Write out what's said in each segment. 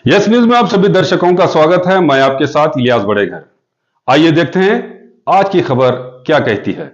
Yes news में आप सभी दर्शकों का स्वागत है। मैं आपके साथ इलियास बड़ेघर। आइए देखते हैं आज की खबर क्या कहती है।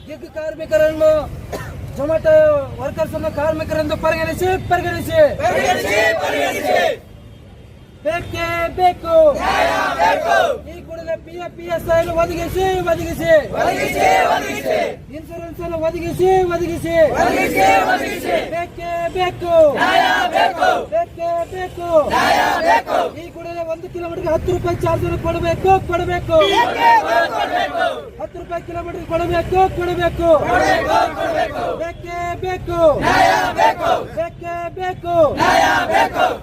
ಗಿಗ್ ಕಾರ್ಮಿಕರನ್ನು ಜೊಮ್ಯಾಟೊ ವರ್ಕರ್ಸ್ ಅನ್ನು ಕಾರ್ಮಿಕರೆಂದು ಪರಿಗಣಿಸಿ ಬೇಕೇ ಬೇಕು ಈ ಕೂಡಲೇ PFIS ಅನ್ನು ಒದಗಿಸಿ ಇನ್ಶೂರೆನ್ಸ್ ಅನ್ನು ಒದಗಿಸಿ ಬೇಕೇ ಬೇಕು ಈ ಕೂಡಲೇ 1 ಕಿಲೋಮೀಟರ್ಗೆ 10 ರೂಪಾಯಿ ಚಾರ್ಜ್ ಕೊಡಬೇಕು 10 ರೂಪಾಯಿ ಕಿಲೋಮೀಟರ್ ಕೊಡಬೇಕು ಬೇಕೇ ಬೇಕು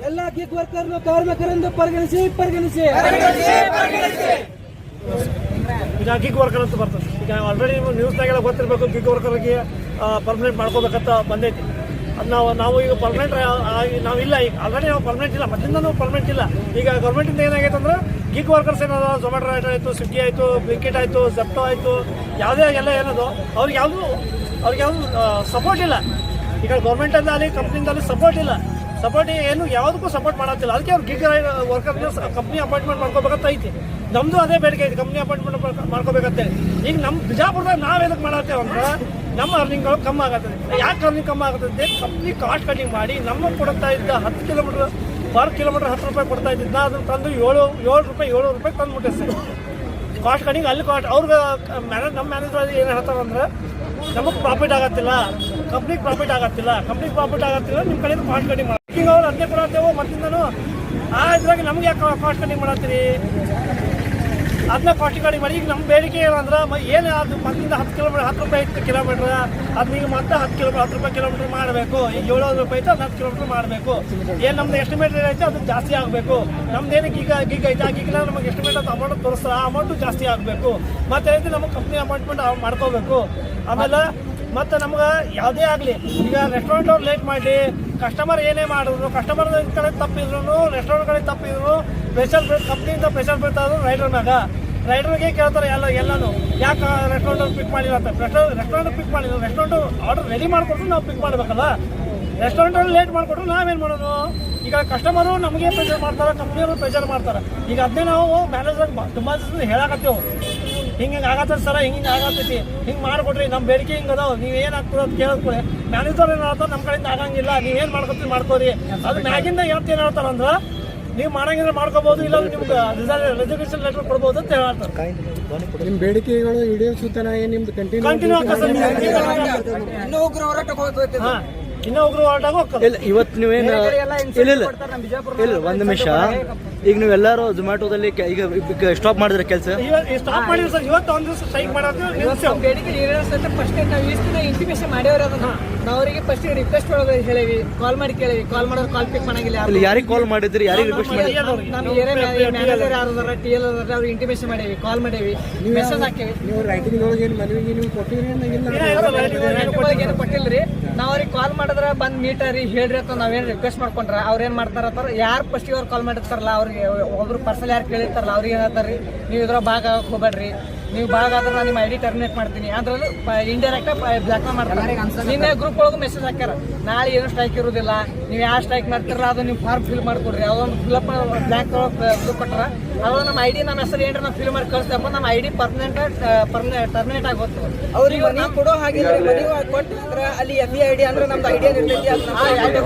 ಎಲ್ಲ ಗಿಗ್ ವರ್ಕರ್ನು ಕಾರ್ಮಿಕರೆಂದು ಪರಿಗಣಿಸಿ ಈಗ ಗಿಗ್ ವರ್ಕರ್ ಅಂತ ಬರ್ತದೆ. ಈಗ ಆಲ್ರೆಡಿ ನ್ಯೂಸ್ನಾಗೆಲ್ಲ ಗೊತ್ತಿರಬೇಕು, ಗಿಗ್ ವರ್ಕರ್ಗೆ ಪರ್ಮನೆಂಟ್ ಮಾಡ್ಕೋಬೇಕಂತ ಬಂದೈತಿ. ಅದು ನಾವು ಈಗ ಪರ್ಮನೆಂಟ್ ನಾವಿಲ್ಲ. ಈಗ ಆಲ್ರೆಡಿ ನಾವು ಪರ್ಮನೆಂಟ್ ಇಲ್ಲ, ಮೊದಲಿಂದ ಪರ್ಮನೆಂಟ್ ಇಲ್ಲ. ಈಗ ಗೌರ್ಮೆಂಟಿಂದ ಏನಾಗೈತೆ ಅಂದ್ರೆ ಗಿಗ್ ವರ್ಕರ್ಸ್ ಏನದ ಝೊಮ್ಯಾಟೊ ರೈಟ್ ಆಯಿತು, ಸ್ವಿಗ್ಗಿ ಆಯಿತು, ಬ್ಲಿಂಕಿಟ್ ಆಯಿತು, ಜೆಪ್ಟೋ ಆಯಿತು, ಯಾವುದೇ ಎಲ್ಲ ಏನದು ಅವ್ರಿಗೆ ಯಾವುದು ಸಪೋರ್ಟ್ ಇಲ್ಲ. ಈಗ ಗೌರ್ಮೆಂಟಿಂದ ಅಲ್ಲಿ ಕಂಪ್ನಿಯಿಂದಲ್ಲಿ ಸಪೋರ್ಟ್ ಇಲ್ಲ. ಏನು ಯಾವುದಕ್ಕೂ ಸಪೋರ್ಟ್ ಮಾಡತ್ತಿಲ್ಲ. ಅದಕ್ಕೆ ಅವ್ರು ಗಿಗ್ ವರ್ಕರ್ನ ಕಂಪ್ನಿ ಅಪಾಯಿಂಟ್ಮೆಂಟ್ ಮಾಡ್ಕೋಬೇಕಂತ ಐತಿ. ನಮ್ಮದು ಅದೇ ಬೇಡಿಕೆ ಐತಿ, ಕಂಪ್ನಿ ಅಪಾಯಿಂಟ್ಮೆಂಟ್ ಮಾಡ್ಕೋಬೇಕಂತೇಳಿ. ಈಗ ನಮ್ಮ ಬಿಜಾಪುರದಾಗ ನಾವೇನಕ್ಕೆ ಮಾಡತ್ತೇವೆ ಅಂದ್ರೆ ನಮ್ಮ ಅರ್ನಿಂಗ್ಗಳು ಕಮ್ಮಿ ಆಗತ್ತದೆ. ಯಾಕೆ ಅರ್ನಿಂಗ್ ಕಮ್ಮಿ ಆಗತ್ತದೆ? ಕಂಪ್ನಿ ಕಾಸ್ಟ್ ಕಟಿಂಗ್ ಮಾಡಿ ನಮ್ಮ ಕೊಡ್ತಾ ಇದ್ದ 10 ಕಿಲೋಮೀಟರ್ ಪರ್ ಕಿಲೋಮೀಟರ್ 10 ರೂಪಾಯಿ ಕೊಡ್ತಾ ಇದ್ದಿದ್ದ ಅದನ್ನು ತಂದು 7 ರೂಪಾಯಿ ತಂದು ಮುಟ್ಟಿಸ್ತೀವಿ. ಕಾಸ್ಟ್ ಕಟಿಂಗ್ ಅಲ್ಲಿ ಅವ್ರಿಗೆ ನಮ್ಮ ಮ್ಯಾನೇಜರ್ ಏನು ಹೇಳ್ತಾರಂದ್ರೆ ನಮಗೆ ಪ್ರಾಫಿಟ್ ಆಗತ್ತಿಲ್ಲ, ಕಂಪ್ನಿಗೆ ಪ್ರಾಫಿಟ್ ಆಗತ್ತಿಲ್ಲ, ನಿಮ್ಮ ಕಡೆಯಿಂದ ಕಾಸ್ಟ್ ಕಟಿಂಗ್ ಮಾಡಿ ಅವ್ರು ಅದನ್ನೇ ಕೊಡತ್ತೇವೆ. ಮತ್ತಿಂದನು ಇದ್ರಾಗ ನಮ್ಗೆ ಯಾಕೆ ಕಾಸ್ಟ್ ಕಟಿಂಗ್ ಮಾಡತ್ತೀರಿ? ಅದನ್ನ ಕಾಸ್ಟ್ ಕಟಿಂಗ್ ಮಾಡಿ. ಈಗ ನಮ್ಮ ಬೇಡಿಕೆ ಏನಂದ್ರೆ ಏನು ಅದು ಮತ್ತಿಂದ 10 ಕಿಲೋಮೀಟರ್ 10 ರೂಪಾಯಿ ಇತ್ತು ಕಿಲೋಮೀಟ್ರ್, ಅದನ್ನೀಗ ಮತ್ತೆ 10 ರೂಪಾಯಿ ಕಿಲೋಮೀಟರ್ ಮಾಡಬೇಕು. ಈಗ 700 ರೂಪಾಯಿ ಇತ್ತು, 10 ಕಿಲೋಮೀಟರ್ ಮಾಡಬೇಕು. ಏನು ನಮ್ದು ಎಸ್ಟಿಮೇಟ್ ಏನೈತೆ ಅದು ಜಾಸ್ತಿ ಆಗಬೇಕು. ನಮ್ದೇನು ಗಿಗ್ ಐತೆ, ಆ ಗಿಗ್ನ ನಮಗೆ ಎಸ್ಟಿಮೇಟ್ ಅದು ಅಮೌಂಟ್ ತೋರಿಸ್ತಾರೆ, ಆ ಅಮೌಂಟು ಜಾಸ್ತಿ ಆಗಬೇಕು. ಮತ್ತೆ ನಮಗೆ ಕಂಪ್ನಿ ಅಪಾಯಿಂಟ್ಮೆಂಟ್ ಮಾಡ್ಕೋಬೇಕು. ಆಮೇಲೆ ಮತ್ತು ನಮ್ಗೆ ಯಾವುದೇ ಆಗಲಿ, ಈಗ ರೆಸ್ಟೋರೆಂಟ್ ಅವ್ರು ಲೇಟ್ ಮಾಡಿ ಕಸ್ಟಮರ್ ಏನೇ ಮಾಡಿದ್ರು, ಕಸ್ಟಮರ್ ಕಡೆ ತಪ್ಪಿದ್ರು, ರೆಸ್ಟೋರೆಂಟ್ ಕಡೆ ತಪ್ಪಿದ್ರು, ಕಂಪ್ನಿಯಿಂದ ಪ್ರೆಷರ್ ಬೀಳ್ತಾ ಇದ್ರು ರೈಡರ್ಗೆ ಕೇಳ್ತಾರೆ ಎಲ್ಲನೂ ಯಾಕೆ ರೆಸ್ಟೋರೆಂಟ್ ಪಿಕ್ ಮಾಡಿಲ್ಲ ಅಂತ. ರೆಸ್ಟೋರೆಂಟ್ ಪಿಕ್ ಮಾಡಿಲ್ಲ, ರೆಸ್ಟೋರೆಂಟ್ ಆರ್ಡರ್ ರೆಡಿ ಮಾಡಿಕೊಟ್ರು ನಾವು ಪಿಕ್ ಮಾಡಬೇಕಲ್ಲ. ರೆಸ್ಟೋರೆಂಟಲ್ಲಿ ಲೇಟ್ ಮಾಡಿಕೊಟ್ರು ನಾವೇನು ಮಾಡೋದು? ಈಗ ಕಸ್ಟಮರು ನಮಗೆ ಪ್ರೆಷರ್ ಮಾಡ್ತಾರೆ, ಕಂಪ್ನಿಯವರು ಪ್ರೆಷರ್ ಮಾಡ್ತಾರೆ. ಈಗ ಅದನ್ನೇ ನಾವು ಮ್ಯಾನೇಜರ್ ತುಂಬ ದಿವಸ ಹೇಳಾಕತ್ತೇವೆ, ಹಿಂಗೆ ಆಗತ್ತದ ಸರ, ಹಿಂಗೆ ಆಗತ್ತೈತಿ, ಹಿಂಗೆ ಮಾಡಿಕೊಡ್ರಿ, ನಮ್ಮ ಬೇಡಿಕೆ ಹಿಂಗೆ ಅದಾವ, ನೀವು ಏನಾಗ್ತದೆ ಅಂತ ಕೇಳಿದ್ರೆ ಮ್ಯಾನೇಜರ್ ಏನು ಹೇಳ್ತಾರೆ, ನಮ್ಮ ಕಡೆಯಿಂದ ಆಗಂಗಿಲ್ಲ, ನೀವೇನು ಮಾಡ್ಕೊತೀವಿ ಮಾಡ್ಕೋರಿ. ಅದು ಮ್ಯಾಗಿಂದ ಏನು ಹೇಳ್ತಾರಂದ್ರೆ ನೀವು ಮಾಡಂಗಿದ್ರೆ ಮಾಡ್ಕೋಬಹುದು, ಇಲ್ಲ ನಿಮ್ಗೆ ರೆಸರ್ವೇಷನ್ ಲೆಟರ್ ಕೊಡ್ಬೋದು ಅಂತ ಹೇಳ್ತಾರೆ. ನಿಮ್ಮ ಬೇಡಿಕೆಗಳು ಈಡೇರಿಸುತ್ತಾನ ನಿಮ್ದು ಕಂಟಿನ್ಯೂ ಇನ್ನೂ ಉಗ್ರ ಹೋರಾಟ ಹೋಗ್ತದೆ. ಇವತ್ತು ನೀವೇನು ಇಲ್ಲ ಒಂದು ನಿಮಿಷ, ಈಗ ನೀವೆಲ್ಲರೂ ಝೊಮ್ಯಾಟೊದಲ್ಲಿ ಈಗ ಸ್ಟಾಪ್ ಮಾಡಿದ್ರೆ ಕೆಲಸ ಸ್ಟಾಪ್ ಮಾಡಿದ್ರು ಸರ್. ಇವತ್ತು ಒಂದು ದಿವಸ ಸ್ಟ್ರೈಕ್ ಮಾಡೋದು ಬೇಡಿಕೆ ಫಸ್ಟ್ ನಾವು ಇಷ್ಟು ದಿನ ಇಂಟಿಮೇಷನ್ ಮಾಡ್ಯವ್ರ ಅದನ್ನ ನಾವು ಅವರಿಗೆ ಫಸ್ಟ್ ರಿಕ್ವೆಸ್ಟ್ ಮಾಡೋದು ಹೇಳೇವಿ, ಕಾಲ್ ಮಾಡಿ ಕೇಳೇವಿ. ಕಾಲ್ ಮಾಡೋದು ಕಾಲ್ ಪಿಕ್ ಮಾಡಂಗಿಲ್ಲ. ಯಾರಿಗೆ ಕಾಲ್ ಮಾಡಿದ್ರಿ, ಯಾರಿಗೆ ರಿಕ್ವೆಸ್ಟ್ ಮಾಡಿ? ನಮ್ಮ ಏರಿಯಾ ಮ್ಯಾನೇಜರ್ ಯಾರು TL ಅವ್ರಿಗೆ ಇಂಟಿಮೇಷನ್ ಮಾಡೇವಿ, ಕಾಲ್ ಮಾಡೇವಿ, ಮೆಸೇಜ್ ಹಾಕೇವಿ. ನೀವು ರೈಟಿಂಗ್ ಒಳಗೆ ಏನು ಮನವಿಗೆ ನೀವು ಕೊಟ್ಟಿರಿ? ಏನು ಕೊಟ್ಟಿಲ್ರಿ. ನಾವು ಅವ್ರಿಗೆ ಕಾಲ್ ಮಾಡಿದ್ರೆ ಬಂದ್ ಮೀಟರಿ ಹೇಳ್ರಿ ಅಂತ ನಾವೇನು ರಿಕ್ವೆಸ್ಟ್ ಮಾಡ್ಕೊಂಡ್ರ ಅವ್ರೇನ್ ಮಾಡ್ತಾರ ಯಾರು ಫಸ್ಟ್ ಅವ್ರು ಕಾಲ್ ಮಾಡಿರ್ತಾರಲ್ಲ ಅವ್ರಿಗೆ ಒಬ್ರು ಪರ್ಸನಲ್ ಯಾರು ಕೇಳಿರ್ತಾರಲ್ಲ ಅವ್ರಿಗೆ ಏನಂತಾರ್ರಿ, ನೀವು ಇದ್ರ ಭಾಗ ಆಗಕ್ಕೆ ಹೋಗ್ಬೇಡ್ರಿ, ನೀವು ಭಾಗ ಆದ್ರೆ ನಾನು ನಿಮ್ಮ ID ಟರ್ಮಿನೇಟ್ ಮಾಡ್ತೀನಿ ಅದ್ರಲ್ಲಿ ಇಂಡೈರೆಕ್ಟ್ ಬ್ಲಾಕ್ ಮಾಡ್ತಾರೆ. ನಿನ್ನೆ ಗ್ರೂಪ್ ಒಳಗೂ ಮೆಸೇಜ್ ಹಾಕ್ಯಾರ, ನಾಳೆ ಏನು ಸ್ಟ್ರೈಕ್ ಇರೋದಿಲ್ಲ, ನೀವು ಯಾವ ಸ್ಟ್ರೈಕ್ ಮಾಡ್ತಿರಲ್ಲ ಅದು ನೀವು ಫಾರ್ಮ್ ಫಿಲ್ ಮಾಡ್ಕೊಡ್ರಿ. ಅದೊಂದು ಫಿಲ್ಅಪ್ ಬ್ಲಾಕ್ ಕೊಟ್ಟಾರ, ಅದೊಂದು ನಮ್ಮ ID ನಮ್ಮ ಹೆಸರು ಏನ್ರಿ ನಾವು ಫಿಲ್ ಮಾಡಿ ಕಳಿಸ್ತೇವೆ, ನಮ್ಮ ID ಪರ್ಮನೆಂಟ್ ಟರ್ಮಿನೇಟ್ ಆಗಿ ಹೋಗ್ತದೆ. ಅವ್ರಿಗೆ ನಾವು ಕೊಡೋ ಹಾಗೆ ಕೊಟ್ಟರೆ ಅಲ್ಲಿ FEID ಅಂದ್ರೆ ನಮ್ದು ID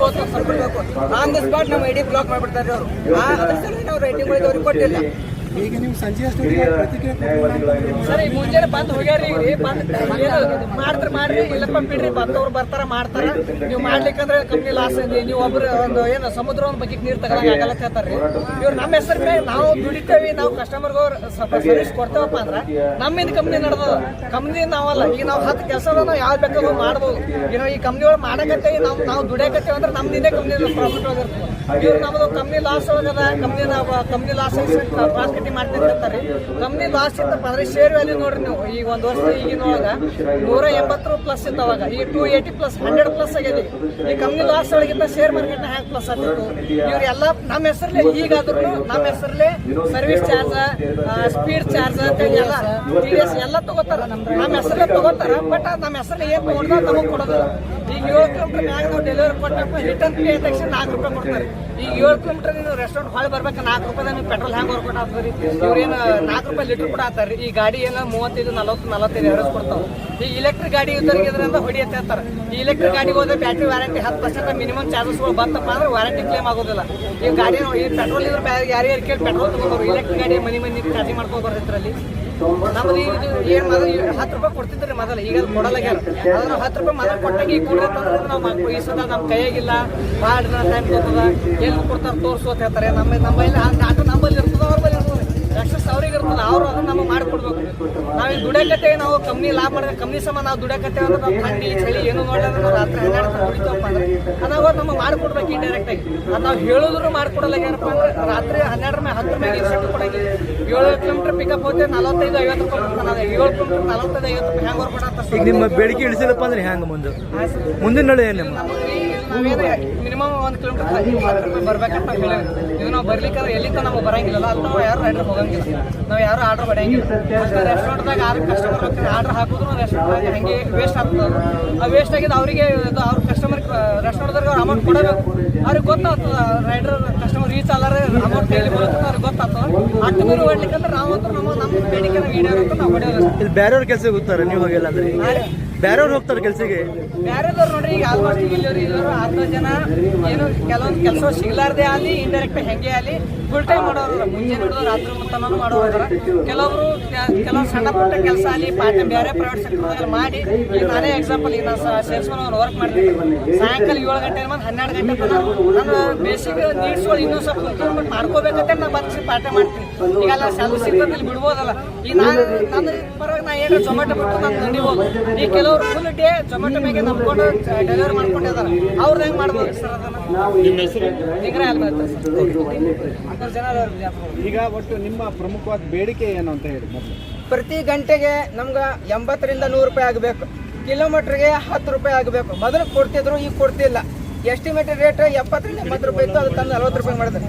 ಆನ್ ದ ಸ್ಪಾಟ್ ನಮ್ಮ ID ಬ್ಲಾಕ್ ಮಾಡಿಬಿಡ್ತಾರೆ ಅವರು. ಅದ್ರ ಸಲುವಾಗಿ ನಾವು ರೈಟಿಂಗ್ ಒಳಗೆ ಅವ್ರಿಗೆ ಕೊಟ್ಟಿಲ್ಲ. ಈಗ ನೀವು ಸಂಜೆ ಸರ್ ಈ ಮುಂಜಾನೆ ಬಂದು ಹೋಗ್ಯಾರಿ, ಮಾಡ್ರಿ ಇಲ್ಲಪ್ಪ ಬಿಡ್ರಿ, ಬಂದವ್ರು ಬರ್ತಾರ ಮಾಡ್ತಾರ, ನೀವು ಮಾಡ್ಲಿಕ್ಕಂದ್ರೆ ಕಂಪ್ನಿ ಲಾಸ್ ಇದೆ, ನೀವು ಒಬ್ರು ಒಂದು ಏನು ಸಮುದ್ರ ಒಂದು ಬಗ್ಗೆ ನೀರು ತಗೊಳಕ್ ಆಗಲ್ಲ ಹೇಳ್ತಾರ್ರಿ. ಇವ್ರು ನಮ್ಮ ಹೆಸರು ಮೇಲೆ ನಾವು ದುಡಿತೇವಿ, ನಾವು ಕಸ್ಟಮರ್ಗೆ ಸರ್ವಿಸ್ ಕೊಡ್ತೇವಪ್ಪ ಅಂದ್ರೆ ನಮ್ಮಿಂದ ಕಂಪ್ನಿ ನಡೆದ ಕಂಪ್ನಿ ನಾವಲ್ಲ. ಈಗ ನಾವು 10 ಕೆಲಸ ನಾವು ಯಾವ್ದು ಬೇಕಾದ್ರೂ ಮಾಡ್ಬೋದು. ಈಗ ಈ ಕಂಪ್ನಿ ಒಳಗೆ ಮಾಡಕತ್ತೇವಿ, ನಾವು ದುಡಿಯಕತ್ತೇವೆ ಅಂದ್ರೆ ನಮ್ದಿಂದೇ ಕಂಪ್ನಿ ಪ್ರಾಫಿಟ್ ಆಗಿರ್ತದೆ. ಇವ್ರು ನಮ್ಮದು ಕಂಪ್ನಿ ಲಾಸ್ ಒಳಗದ, ಕಂಪ್ನಿ ಲಾಸ್ ಗ್ಯಾರಂಟಿ ಮಾಡ್ತೀನಿ ಅಂತಾರೆ. ಕಂಪ್ನಿ ಲಾಸ್ ಇತ್ತಪ್ಪ ಅಂದ್ರೆ ಶೇರ್ ವ್ಯಾಲ್ಯೂ ನೋಡ್ರಿ ನೀವು, ಈಗ ಒಂದು ವರ್ಷ ಈಗಿನೊಳಗೆ 180 ಪ್ಲಸ್ ಇತ್ತು, ಅವಾಗ ಈಗ 280 ಪ್ಲಸ್ 100 ಪ್ಲಸ್ ಆಗಿದೆ. ಈ ಕಂಪ್ನಿ ಲಾಸ್ ಒಳಗಿಂತ ಶೇರ್ ಮಾರ್ಕೆಟ್ ಹ್ಯಾಂಗ್ ಪ್ಲಸ್ ಆಗ್ತಿತ್ತು. ಇವ್ರೆಲ್ಲ ನಮ್ಮ ಹೆಸರಲ್ಲೇ ಈಗಾದ್ರೂ ನಮ್ಮ ಹೆಸರಲ್ಲೇ ಸರ್ವಿಸ್ ಚಾರ್ಜ್, ಸ್ಪೀಡ್ ಚಾರ್ಜ್ ಅಂತ ಎಲ್ಲ TDS ಎಲ್ಲ ತಗೋತಾರ, ನಮ್ಮ ಹೆಸರಲ್ಲೇ ತಗೋತಾರ. ಬಟ್ ನಮ್ಮ ಹೆಸರಲ್ಲಿ ಏನ್ ತಗೊಂಡ್ರೆ ನಮಗೆ ಕೊಡೋದಿಲ್ಲ. ಈಗ 7 ಕಿಲೋಮೀಟರ್ ಮ್ಯಾಗ ನಾವು ಡೆಲಿವರಿ ಕೊಟ್ಟಪ್ಪ ರಿಟರ್ನ್ ಪೇ ತಕ್ಷಣ 4 ರೂಪಾಯಿ ಕೊಡ್ತಾರೆ. ಈಗ 7 ಕಿಲೋಮೀಟರ್ ನೀವು ರೆಸ್ಟೋರೆಂಟ್ ಹೊಳೆ ಬರ್ಬೇಕು 4 ರೂಪಾಯಿ ನೀವು ಪೆಟ್ರೋಲ್ ಹ್ಯಾಂಗ್ ವರ್ಕೌಟ್ ಆಗ್ತದೆ. ಇವ್ರೇನು 4 ರೂಪಾಯಿ ಲೀಟರ್ ಕೂಡ ಆಗ್ತಾರೆ. ಈ ಗಾಡಿ ಏನೋ 35-40-45 ಎವರೇಜ್ ಕೊಡ್ತಾವೆ. ಈ ಇಲೆಕ್ಟ್ರಿಕ್ ಗಾಡಿ ಇದ್ರಿಂದ ಹೊಡಿಯತ್ತೆ ಅಂತಾರೆ. ಈ ಇಲೆಕ್ಟ್ರಿಕ್ ಗಾಡಿಗೆ ಹೋದ್ರೆ ಬ್ಯಾಟ್ರಿ ವಾರಂಟಿ 10% ಮಿನಿಮಮ್ ಚಾರ್ಜಸ್ಗಳು ಬಂತಪ್ಪ ಅಂದ್ರೆ ವಾರಂಟಿ ಕ್ಲೇಮ್ ಆಗೋದಿಲ್ಲ. ಈ ಗಾಡಿ ಈ ಪೆಟ್ರೋಲ್ ಇದ್ರೆ ಯಾರ್ಯಾರು ಕೇಳಿ ಪೆಟ್ರೋಲ್ ತಗೊಂಡ್ರು, ಇಲೆಕ್ಟ್ರಿಕ್ ಗಾಡಿ ಮನೆ ಚಾರ್ಜಿಂಗ್ ಮಾಡ್ಕೊಂಡು ಇದರಲ್ಲಿ. ನಮ್ಮದು ಏನು ಮೊದಲು 10 ರೂಪಾಯಿ ಕೊಡ್ತಿದ್ರಿ ಮೊದಲು, ಈಗ ಅದು ಕೊಡಲಾಗ್ಯಾರ. ಅದನ್ನ 10 ರೂಪಾಯಿ ಮೊದಲು ಕೊಟ್ಟಾಗ ಈಗ ಕೊಡ್ರಿ ನಾವು ಈ ಸದ ನಮ್ಮ ಕೈಯಾಗಿಲ್ಲ, ಭಾಳ ಟೈಮ್ ಕೊಡ್ತದ, ಎಲ್ಲಿ ಕೊಡ್ತಾರೆ ತೋರಿಸು ಅಂತ ಹೇಳ್ತಾರೆ. ನಮ್ಮಲ್ಲಿ ಆಟೋ ನಂಬಲ್ಲಿ ಇರ್ತದೆ, ಅವ್ರ ಬಲ್ಲಿ ಇರ್ತದೆ, ಎಕ್ಸಸ್ ಅವ್ರಿಗೆ ಇರ್ತದೆ. ಅವ್ರು ಅದನ್ನ ನಮಗೆ ಮಾಡಿಕೊಡ್ಬೇಕು. ನಾವೀಗ ದುಡಿಯಕತ್ತೇವೆ, ನಾವು ಕಂಪ್ನಿ ಲಾಭ ಮಾಡಿದ್ರೆ ಕಂಪ್ನಿ ಸಮ ನಾವು ದುಡಿಯಕತ್ತೇವೆ ಅಂದ್ರೆ ನಾವು ಥಂಡಿ ಚಳಿ ಏನು ನೋಡಿದ್ರೆ ನಾವು ರಾತ್ರಿ 12 ದುಡಿತೇವಪ್ಪ ಅಂದ್ರೆ ಅದಾಗ ನಮಗೆ ಮಾಡಿಕೊಡ್ಬೇಕು ಇಂಡೈರೆಕ್ಟ್ ಆಗಿ. ಅದು ನಾವು ಹೇಳಿದ್ರು ಮಾಡಿಕೊಡಲಾಗ್ಯಾರಪ್ಪ ಅಂದ್ರೆ ರಾತ್ರಿ 12 ಮೇಲೆ 10 ಮೇಲೆ ಇನ್ಸೆಂಟ್ ಕೊಡಂಗಿಲ್ಲ. 7 ಕಿಲೋಮೀಟರ್ ಪಿಕಪ್ ಹೋದ್ರೆ 45-50 ರೂಪಾಯಿ ಕೊಡ್ತಾನೆ. 7 ಕಿಲೋಮೀಟರ್ 45-50 ರೂಪಾಯಿ ಹ್ಯಾಂಗ್ ಕೊಡ್ತಾರೆ. ಈಗ ನಿಮ್ಮ ಬೇಡಿಕೆ ಇಳಿಸಿಲ್ಲಪ್ಪ ಅಂದ್ರೆ ಹ್ಯಾಂಗ ಮುಂದಿನ ನಡೆ ಏನು ನಿಮ್ಮ ನಾವೇನು ಮಿನಿಮಮ್ 1 ಕಿಲೋಮೀಟರ್ 10 ರೂಪಾಯಿ ಬರ್ಬೇಕಂತ ಹೇಳಿವಿ. ಇದು ನಾವು ಬರ್ಲಿಕ್ಕಾದ್ರೆ ಎಲ್ಲಿಂದ ನಮಗೆ ಬರಂಗಿಲ್ಲ, ಅಲ್ಲಿ ನಾವು ಯಾರು ರೈಡರ್ ಹೋಗಂಗಿಲ್ಲ, ನಾವು ಯಾರು ಆರ್ಡರ್ ಬಡಿಯಂಗಿಲ್ಲ. ಮತ್ತು ರೆಸ್ಟೋರೆಂಟ್ದಾಗ ಯಾರು ಕಸ್ಟಮರ್ ಹೋಗ್ತಾರೆ ಆರ್ಡರ್ ಹಾಕಿದ್ರು ರೆಸ್ಟೋರೆಂಟ್ದಾಗ ಹಂಗೆ ವೇಸ್ಟ್ ಆಗ್ತದೆ. ಆ ವೇಸ್ಟ್ ಆಗಿದ್ದು ಅವರಿಗೆ ಅವ್ರ ಕಸ್ಟಮರ್ ರೆಸ್ಟೋರೆಂಟ್ದಾಗ ಅವ್ರು ಅಮೌಂಟ್ ಕೊಡಬೇಕು. ಅವ್ರಿಗೆ ಗೊತ್ತಾಗ್ತದೆ ರೈಡರ್ ಕಸ್ಟಮರ್ ರೀಚ್ ಅಲ್ಲಾರೆ ಅಮೌಂಟ್ ಎಲ್ಲಿ ಬರುತ್ತೆ ಅವ್ರಿಗೆ ಗೊತ್ತಾಗ್ತದೆ. ಅಟ್ಟು ಮೀರಿ ಹೊಡ್ಲಿಕ್ಕಂದ್ರೆ ನಾವಂತೂ ನಮ್ಮ ಬೇಡಿಕೆ ಈಡೇರುತ್ತೆ, ನಾವು ಹೊಡೆಯೋದು. ಇಲ್ಲಿ ಬೇರೆಯವ್ರ ಕೆಲಸ ಗೊತ್ತಾರೆ, ನೀವು ಹೋಗಿಲ್ಲ ಅಂದ್ರೆ ಬೇರೆಯವ್ರು ಹೋಗ್ತಾರೆ ಕೆಲಸಕ್ಕೆ. ಬೇರೆದವ್ರು ನೋಡ್ರಿ ಈಗ ಆಲ್ಮೋಸ್ಟ್ ಇಲ್ಲವರು 10 ಜನ ಏನು ಕೆಲವೊಂದು ಕೆಲಸ ಸಿಗ್ಲಾರ್ದೆ ಅಲ್ಲಿ ಇಂಡೈರೆಕ್ಟ್ ಹೆಂಗೆ ಅಲ್ಲಿ ಫುಲ್ ಟೈಮ್ ಮಾಡೋರಲ್ಲ, ಮುಂಜಾನೆ ಹಿಡಿದು ರಾತ್ರಿ ತನಕ ಮಾಡೋರ. ಕೆಲವರು ಸಣ್ಣ ಪುಟ್ಟ ಕೆಲಸ ಅಲ್ಲಿ ಪಾರ್ಟ್ ಟೈಮ್ ಬೇರೆ ಪ್ರೈವೇಟ್ ಸೆಕ್ಟರ್ದಾಗ ಮಾಡಿ. ಈಗ ನಾನೇ ಎಕ್ಸಾಂಪಲ್, ಈಗ ನಾನು ಸೇಲ್ಸ್ಮನ್ ಅವ್ರು ವರ್ಕ್ ಮಾಡ್ತೀನಿ. ಸಾಯಂಕಾಲ 7 ಗಂಟೆ ಬಂದು 12 ಗಂಟೆ ತನಕ ನನ್ನ ಬೇಸಿಕ್ ನೀಡ್ಸ್ಗಳು ಇನ್ನೂ ಸ್ವಲ್ಪ ಮಾಡ್ಕೋಬೇಕಂತ ನಾನು ಬರ್ಸಿ ಪಾರ್ಟ್ ಟೈಮ್ ಮಾಡ್ತೀನಿ. ಈಗ ಎಲ್ಲ ಸ್ಯಾಲರಿ ಸಿಗ್ತದಲ್ಲಿ ಬಿಡ್ಬೋದಲ್ಲ. ಈಗ ನಾನು ನನ್ನ ಪರವಾಗಿ ನಾ ಏನು ಜೊಮ್ಯಾಟೊ ಬಿಟ್ಟು ನಾನು ನಡಿಬೋದು. ಈಗ ಕೆಲವರು ಫುಲ್ ಡೇ ಜೊಮ್ಯಾಟೊ ಮೇಲೆ ನಂಬ್ಕೊಂಡು ಡೆಲಿವರಿ ಮಾಡ್ಕೊಂಡಿದ್ದಾರೆ. ಅವ್ರದ್ದು ಹೆಂಗೆ ಮಾಡ್ಬೋದು ಸರ್ ಅದನ್ನು? ನಿಮ್ಮ ಹೆಸರು? ನಿಗ್ರಹ ಜನ ಈಗ ಒಟ್ಟು ನಿಮ್ಮ ಪ್ರಮುಖವಾದ ಬೇಡಿಕೆ ಏನು ಅಂತ ಹೇಳಿ ಮೊದಲು. ಪ್ರತಿ ಗಂಟೆಗೆ ನಮ್ಗೆ 80ರಿಂದ 100 ರೂಪಾಯಿ ಆಗಬೇಕು. ಕಿಲೋಮೀಟ್ರಿಗೆ 10 ರೂಪಾಯಿ ಆಗಬೇಕು. ಮೊದಲು ಕೊಡ್ತಿದ್ರು, ಈಗ ಕೊಡ್ತಿಲ್ಲ. ಎಸ್ಟಿಮೇಟೆಡ್ ರೇಟ್ 70ರಿಂದ 80 ರೂಪಾಯಿ ಇತ್ತು, ಅದು ತಂದು 40 ರೂಪಾಯಿ ಮಾಡಿದ್ರು.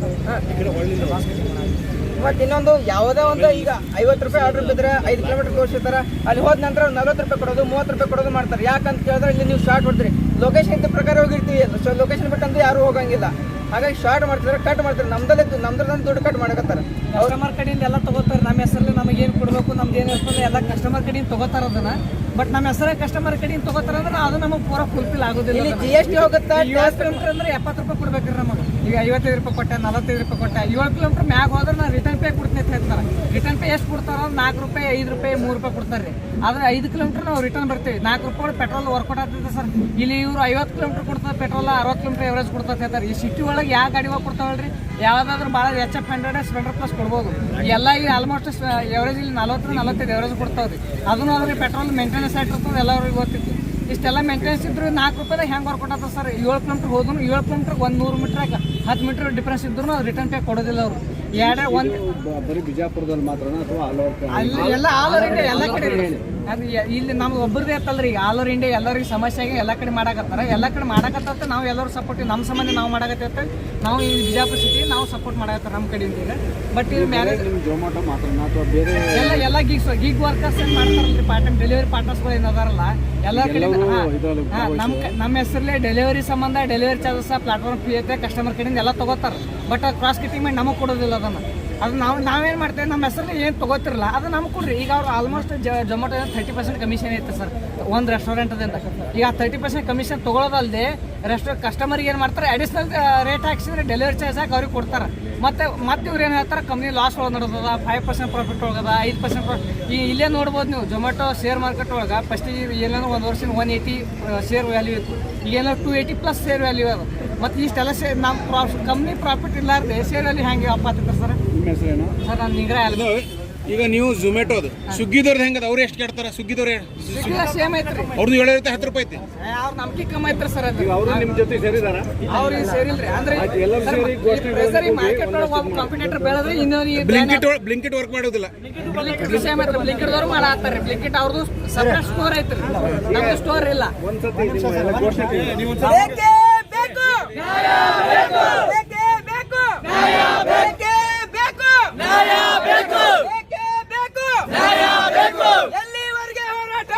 ಮತ್ತು ಇನ್ನೊಂದು ಯಾವುದೋ ಒಂದು ಈಗ 50 ರೂಪಾಯಿ ಆರ್ಡರ್ ಬಿದ್ದರೆ 5 ಕಿಲೋಮೀಟರ್ ತೋರಿಸಿರ್ತಾರೆ. ಅಲ್ಲಿ ಹೋದ ನಂತರ 40 ರೂಪಾಯಿ ಕೊಡೋದು, 30 ರೂಪಾಯಿ ಕೊಡೋದು ಮಾಡ್ತಾರೆ. ಯಾಕಂತ ಕೇಳಿದ್ರೆ ಇಲ್ಲಿ ನೀವು ಶಾರ್ಟ್ ಹೊಡ್ತೀರಿ, ಲೊಕೇಶನ್ ಇಂಥ ಪ್ರಕಾರ ಹೋಗಿರ್ತೀವಿ, ಲೊಕೇಶನ್ ಬಿಟ್ಟಂತೂ ಯಾರು ಹೋಗಂಗಿಲ್ಲ. ಹಾಗಾಗಿ ಶಾರ್ಟ್ ಮಾಡ್ತಿದ್ದಾರೆ, ಕಟ್ ಮಾಡ್ತಾರೆ. ನಮ್ದ್ರದ್ದು ದುಡ್ಡು ಕಟ್ ಮಾಡಕತ್ತಾರೆ. ಕಸ್ಟಮರ್ ಕಡೆಯಿಂದ ಎಲ್ಲ ತಗೋತಾರೆ. ನಮ್ಮ ಹೆಸರಲ್ಲಿ ನಮಗೆ ಏನು ಕೊಡಬೇಕು, ನಮ್ದು ಏನು ಇರ್ತದೆ ಎಲ್ಲ ಕಸ್ಟಮರ್ ಕಡೆಯಿಂದ ತಗೋತಾರ ಅದನ್ನ. ಬಟ್ ನಮ್ಮ ಹೆಸರೇ ಕಸ್ಟಮರ್ ಕಡೆಯಿಂದ ತಗೋತಾರೆ ಅಂದ್ರೆ ಅದು ನಮಗೆ ಪೂರ ಫುಲ್ಫಿಲ್ ಆಗೋದಿಲ್ಲ. ಇಲ್ಲಿ GST ಹೋಗುತ್ತೆ. 7 ಕಿಲೋಮೀಟರ್ ಅಂದ್ರೆ 70 ರೂಪಾಯಿ ಕೊಡ್ಬೇಕ್ರಿ ನಮಗೆ. ಈಗ 55 ರೂಪಾಯಿ ಕೊಟ್ಟೆ, 45 ರೂಪಾಯಿ ಕೊಟ್ಟೆ. 7 ಕಿಲೋಮೀಟರ್ ಮ್ಯಾಗ ಹೋದ್ರೆ ನಾನು ರಿಟರ್ನ್ ಪೇ ಕೊಡ್ತೀನಿ ಅಂತ ಹೇಳ್ತಾರೆ. ರಿಟರ್ನ್ ಪೇ ಎಷ್ಟು ಕೊಡ್ತಾರ? 4 ರೂಪಾಯಿ, 5 ರೂಪಾಯಿ, 3 ರೂಪಾಯಿ ಕೊಡ್ತಾರೆ ರೀ. ಆದ್ರೆ 5 ಕಿಲೋಮೀಟರ್ ನಾವು ರಿಟರ್ನ್ ಬರ್ತೀವಿ. 4 ರೂಪಾಯಿ ಪೆಟ್ರೋಲ್ ವರ್ಕೌಟ್ ಆಗ್ತದೆ ಸರ್. ಇಲ್ಲಿ ಇವರು 50 ಕಿಲೋಮೀಟರ್ ಕೊಡ್ತಾರೆ ಪೆಟ್ರೋಲ್, 60 ಕಿಲೋಮೀಟರ್ ಎವರೇಜ್ ಕೊಡ್ತಾರೆ ಹೇಳ್ತಾರೆ. ಈ ಸಿಟಿ ಒಳಗೆ ಯಾವ ಗಾಡಿ ಹೋಗಿ ಕೊಡ್ತಾವಲ್ರಿ, ಯಾವುದಾದ್ರೂ ಭಾಳ HF 100 ಸ್ಪ್ಲೆಂಡರ್ ಪ್ಲಸ್ ಕೊಡ್ಬೋದು. ಎಲ್ಲ ಈಗ ಆಲ್ಮೋಸ್ಟ್ ಎವರೇಜ್ ಇಲ್ಲಿ 40-45 ಎವರೇಜ್ ಕೊಡ್ತಾವ್ರಿ. ಅದನ್ನು ಅದ್ರಿ ಪೆಟ್ರೋಲ್ ಮೇಂಟೆನೆನ್ಸ್ ಆಗಿರ್ತದೆ, ಎಲ್ಲರಿಗೂ ಗೊತ್ತಿತ್ತು. ಇಷ್ಟೆಲ್ಲ ಮೇಂಟೆನೆನ್ಸ್ ಇದ್ರು 4 ರೂಪಾಯಿದಾಗ ಹೆಂಗೆ ವರ್ಕೌಟ್ ಆಗ್ತದೆ ಸರ್? 7 ಕಿಲೋಮೀಟರ್ ಹೋದ್ರು 7 ಕಿಲೋಮೀಟರ್ 100 ಮೀಟ್ರಾಗ 10 ಮೀಟರ್ ಡಿಫ್ರೆನ್ಸ್ ಇದ್ರು ಅವ್ರು ರಿಟರ್ನ್ ಪೇ ಕೊಡೋದಿಲ್ಲ ಅವರು. ಬರೀ ಬಿಜಾಪುರದಲ್ಲಿ ಮಾತ್ರ ಅಥವಾ ಅಲ್ಲಿ ಎಲ್ಲ ಆಲ್ ಓವರ್ ಇಂಡಿಯಾ ಎಲ್ಲ ಕಡೆ ಅದು ಇಲ್ಲಿ ನಮ್ಗೆ ಒಬ್ಬರದೇ ಇರ್ತಲ್ರಿ. ಈಗ ಆಲ್ ಓವರ್ ಇಂಡಿಯಾ ಎಲ್ಲರಿಗೆ ಸಮಸ್ಯೆ ಆಗಿ ಎಲ್ಲ ಕಡೆ ಮಾಡಾಕತ್ತಾರ. ಎಲ್ಲ ಕಡೆ ಮಾಡಾಕತ್ತ ನಾವು ಎಲ್ಲರೂ ಸಪೋರ್ಟ್, ನಮ್ಮ ಸಂಬಂಧ ನಾವು ಮಾಡಾಕತ್ತ. ನಾವು ಈ ಬಿಜಾಪುರ ಸಿಟಿ ನಾವು ಸಪೋರ್ಟ್ ಮಾಡಾಕತ್ತಾರ ನಮ್ಮ ಕಡೆಯಿಂದ ಈಗ. ಬಟ್ ಇದು ಮ್ಯಾರೇಜ್ ಜೊಮ್ಯಾಟೊ ಮಾತ್ರ ಅಥವಾ ಬೇರೆ ಎಲ್ಲ ಗೀಗ್ ವರ್ಕರ್ಸ್ ಏನು ಮಾಡ್ತಾರಲ್ರಿ, ಪಾರ್ಟ್ ಟೈಮ್ ಡೆಲಿವರಿ ಪಾರ್ಟ್ನರ್ಸ್ಗಳು ಏನದಾರಲ್ಲ ಎಲ್ಲ ಕಡೆ ನಮ್ಮ ಹೆಸರಲ್ಲೇ ಡೆಲಿವರಿ ಸಂಬಂಧ ಡೆಲಿವರಿ ಚಾರ್ಜಸ್, ಪ್ಲಾಟ್ಫಾರ್ಮ್ ಫೀ ಐತೆ, ಕಸ್ಟಮರ್ ಕಡೆಯಿಂದ ಎಲ್ಲ ತಗೋತಾರೆ. ಬಟ್ ಕ್ರಾಸ್ ಕಟಿಂಗ್ ಮಾಡಿ ನಮಗೆ ಕೊಡೋದಿಲ್ಲ ಅದನ್ನು. ಅದು ನಾವೇನು ಮಾಡ್ತೇವೆ, ನಮ್ಮ ಹೆಸರಲ್ಲಿ ಏನು ತೊಗೋತಿರಲ್ಲ ಅದು ನಮ್ಗೆ ಕೊಡ್ರಿ. ಈಗ ಅವ್ರು ಆಲ್ಮೋಸ್ಟ್ ಜೊಮ್ಯಾಟೊ 30% ಕಮಿಷನ್ ಐತೆ ಸರ್ ಒಂದು ರೆಸ್ಟೋರೆಂಟದಿಂದ. ಈಗ 30% ಕಮಿಷನ್ ತೊಗೊಳೋದಲ್ಲದೆ ಕಸ್ಟಮರ್ಗೆ ಏನು ಮಾಡ್ತಾರೆ, ಅಡಿಷ್ನಲ್ ರೇಟ್ ಹಾಕ್ಸಿದ್ರೆ ಡೆಲಿವರಿ ಚಾರ್ಜ್ ಹಾಕಿ ಅವ್ರಿಗೆ ಕೊಡ್ತಾರೆ. ಮತ್ತೆ ಇವ್ರು ಏನು ಹೇಳ್ತಾರೆ, ಕಂಪ್ನಿ ಲಾಸ್ ಒಳಗೆ ನಡೆದದ, 5% ಪ್ರಾಫಿಟ್ ಒಳಗದ, 5% ಇಲ್ಲೇ ನೋಡ್ಬೋದು ನೀವು. ಜೊಮ್ಯಾಟೊ ಶೇರ್ ಮಾರ್ಕೆಟ್ ಒಳಗೆ ಫಸ್ಟಿಗೆ ಏನೇನೋ ಒಂದು ವರ್ಷದ 180 ಶೇರ್ ವ್ಯಾಲ್ಯೂ ಇತ್ತು, ಈಗೇನೋ 280+ ಶೇರ್ ವ್ಯಾಲ್ಯೂ ಅದು. ಮತ್ತು ಇಷ್ಟೆಲ್ಲ ನಮ್ಮ ಕಂಪ್ನಿ ಪ್ರಾಫಿಟ್ ಇಲ್ಲಾರ್ದೆ ಶೇರ್ ವ್ಯಾಲ್ಯೂ ಹೆಂಗೆ ಅಪ್ಪ ಆಗ್ತದೆ ಸರ್? ನಿಮ್ಮ ಹೆಸರೇನು ಸರ್ ನಾನು ನಿಗ್ರಹ ಈಗ ನೀವು ಝೊಮ್ಯಾಟೋದು ಸ್ವಿಗ್ಗಿದವ್ರದ್ದು ಹೆಂಗದ ಅವ್ರು ಎಷ್ಟು ಕೇಳ್ತಾರ ಸ್ವಿಗ್ಗಿದವ್ರು ಸೇಮ್ ಐತ್ರಿ ಅವ್ರದ್ದು 7 10 ರೂಪಾಯಿ ಐತಿ ಅವ್ರ ನಂಬಿಕೆ ಕಮ್ಮಿ ಐತ್ರಿ ಸರ್ ಅದು ಈಗ ಅವರು ನಿಮ್ಮ ಜೊತೆ ಸೇರಿದಾರ ಅವ್ರಿಗೆ ಸೇರಿಲ್ರಿ ಅಂದ್ರೆ ಮಾರ್ಕೆಟ್ ಒಳಗೆ ಒಬ್ಬ ಕಾಂಪಿಟೇಟರ್ ಬೆಳೆದ್ರೆ ಇನ್ನೊಂದು ಬ್ಲಿಂಕಿಟ್ ವರ್ಕ್ ಮಾಡೋದಿಲ್ಲ ಸೇಮ್ ಐತ್ರಿ ಬ್ಲಿಂಕಿಟ್ದವ್ರು ಮಾಡಾತ್ತಾರ್ರಿ ಬ್ಲಿಂಕಿಟ್ ಅವ್ರದ್ದು ಸಪ್ರೇಟ್ ಸ್ಟೋರ್ ಐತ್ರಿ ನಮ್ದು ಸ್ಟೋರ್ ಇಲ್ಲ ಒಂದ್ಸತಿ ನಿಮ್ಮ ಎಲ್ಲ ಘೋಷಣೆ ಕೇಳಿ ನೀವು ಬೇಕೇ ಬೇಕು ನ್ಯಾಯ ಬೇಕು ಬೇಕೇ ಬೇಕು ನ್ಯಾಯ ಬೇಕೇ ಬೇಕು ನ್ಯಾಯ ಬೇಕು ಬೇಕೇ ಬೇಕು ನ್ಯಾಯ ಬೇಕು ಎಲ್ಲಿವರೆಗೆ ಹೋರಾಟ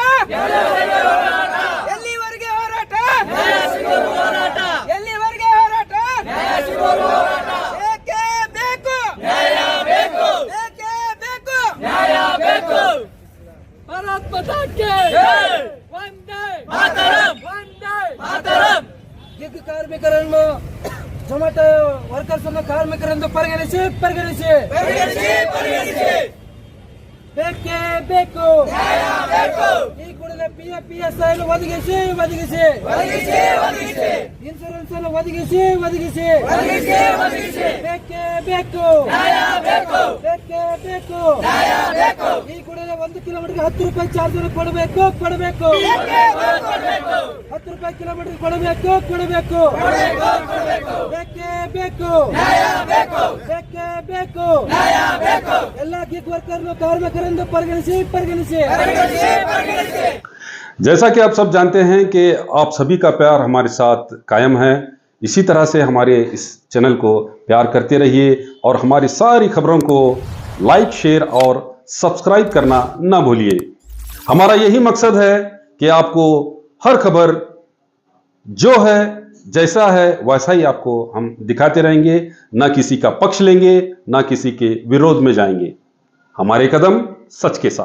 ಎಲ್ಲಿವರೆಗೆ ಹೋರಾಟ ನ್ಯಾಯ ಸಿಗೋದು ಹೋರಾಟ ಎಲ್ಲಿವರೆಗೆ ಹೋರಾಟ ನ್ಯಾಯ ಸಿಗೋದು ಹೋರಾಟ ಬೇಕೇ ಬೇಕು ನ್ಯಾಯ ಬೇಕು ಬೇಕೇ ಬೇಕು ನ್ಯಾಯ ಬೇಕು ಭಾರತ್ ಮಾತಾ ಕಿ ವಂದೇ ಮಾತರಂ ವಂದೇ ಮಾತರಂ ಗಿಗ್ ಕಾರ್ಮಿಕರನ್ನು ಝೊಮ್ಯಾಟೊ ವರ್ಕರ್ಸ್ ಅನ್ನು ಕಾರ್ಮಿಕರೆಂದು ಪರಿಗಣಿಸಿ ಬೇಕೇ ಬೇಕು ಈ ಕೂಡಲೇ PF ಅನ್ನು ಒದಗಿಸಿ ಇನ್ಶೂರೆನ್ಸ್ ಅನ್ನು ಒದಗಿಸಿ ಬೇಕೇ ಬೇಕು ಬೇಕೇ ಬೇಕು ಈ ಕೂಡಲೇ 1 ಕಿಲೋಮೀಟರ್ಗೆ 10 ರೂಪಾಯಿ ಚಾರ್ಜ್ ಅನ್ನು ಕೊಡಬೇಕು 10 ರೂಪಾಯಿ ಕಿಲೋಮೀಟರ್ ಕೊಡಬೇಕು ಬೇಕೇ ಬೇಕು ಬೇಕೇ ಬೇಕು ಎಲ್ಲ ಗಿಗ್ ವರ್ಕರ್ನು ಕಾರ್ಮಿಕರೆಂದು ಪರಿಗಣಿಸಿ जैसा कि आप सब जानते हैं कि आप सभी का प्यार हमारे साथ कायम है। इसी तरह से हमारे इस चैनल को प्यार करते रहिए और हमारी सारी खबरों को लाइक, शेयर और सब्सक्राइब करना ना भूलिए। हमारा यही मकसद है कि आपको हर खबर जो है जैसा है वैसा ही आपको हम दिखाते रहेंगे, ना किसी का पक्ष लेंगे, ना किसी के विरोध में जाएंगे। हमारे कदम सच के साथ।